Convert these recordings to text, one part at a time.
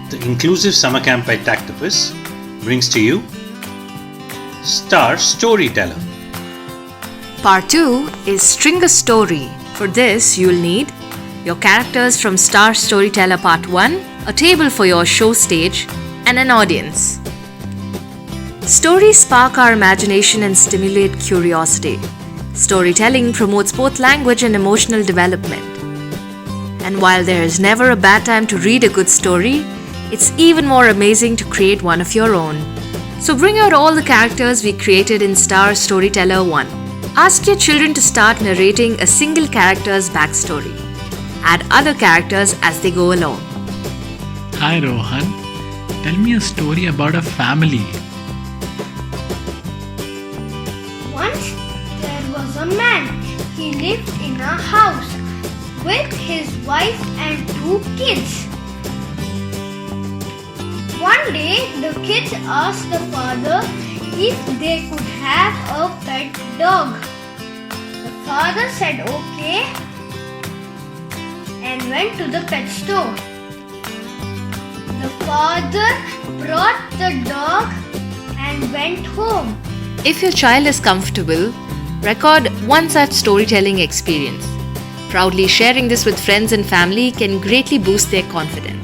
The inclusive summer camp by Tactopus brings to you Star Storyteller. Part 2 is String a Story. For this, you'll need your characters from Star Storyteller Part 1, a table for your show stage, and an audience. Stories spark our imagination and stimulate curiosity. Storytelling promotes both language and emotional development. And while there is never a bad time to read a good story, it's even more amazing to create one of your own. So bring out all the characters we created in Star Storyteller 1. Ask your children to start narrating a single character's backstory. Add other characters as they go along. Hi Rohan, tell me a story about a family. Once there was a man. He lived in a house with his wife and 2 kids. One day, the kids asked the father if they could have a pet dog. The father said okay and went to the pet store. The father brought the dog and went home. If your child is comfortable, record one such storytelling experience. Proudly sharing this with friends and family can greatly boost their confidence.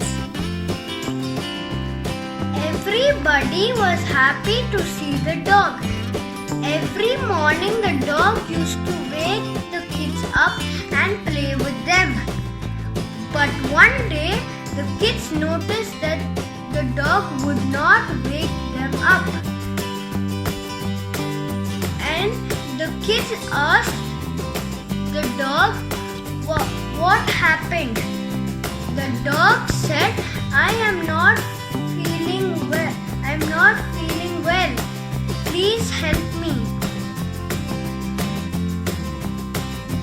Everybody was happy to see the dog. Every morning the dog used to wake the kids up and play with them. But one day the kids noticed that the dog would not wake them up. And the kids asked the dog what happened. The dog said, I am not feeling well. Please help me.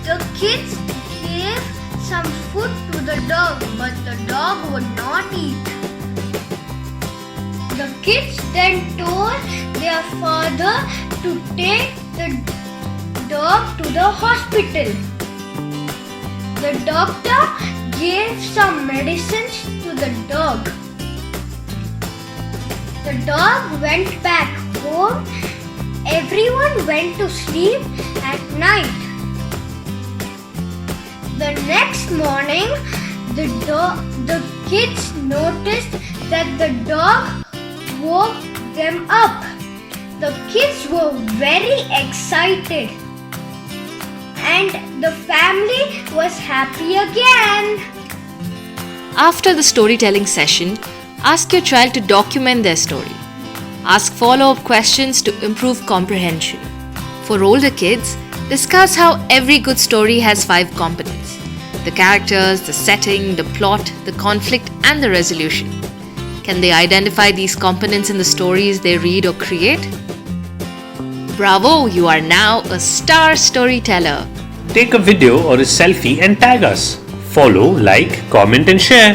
The kids gave some food to the dog, but the dog would not eat. The kids then told their father to take the dog to the hospital. The doctor gave some medicines to the dog. The dog went back home. Everyone went to sleep at night. The next morning, the kids noticed that the dog woke them up. The kids were very excited and the family was happy again. After the storytelling session, ask your child to document their story. Ask follow-up questions to improve comprehension. For older kids, discuss how every good story has 5 components: the characters, the setting, the plot, the conflict, and the resolution. Can they identify these components in the stories they read or create? Bravo, you are now a star storyteller. Take a video or a selfie and tag us. Follow, like, comment, and share.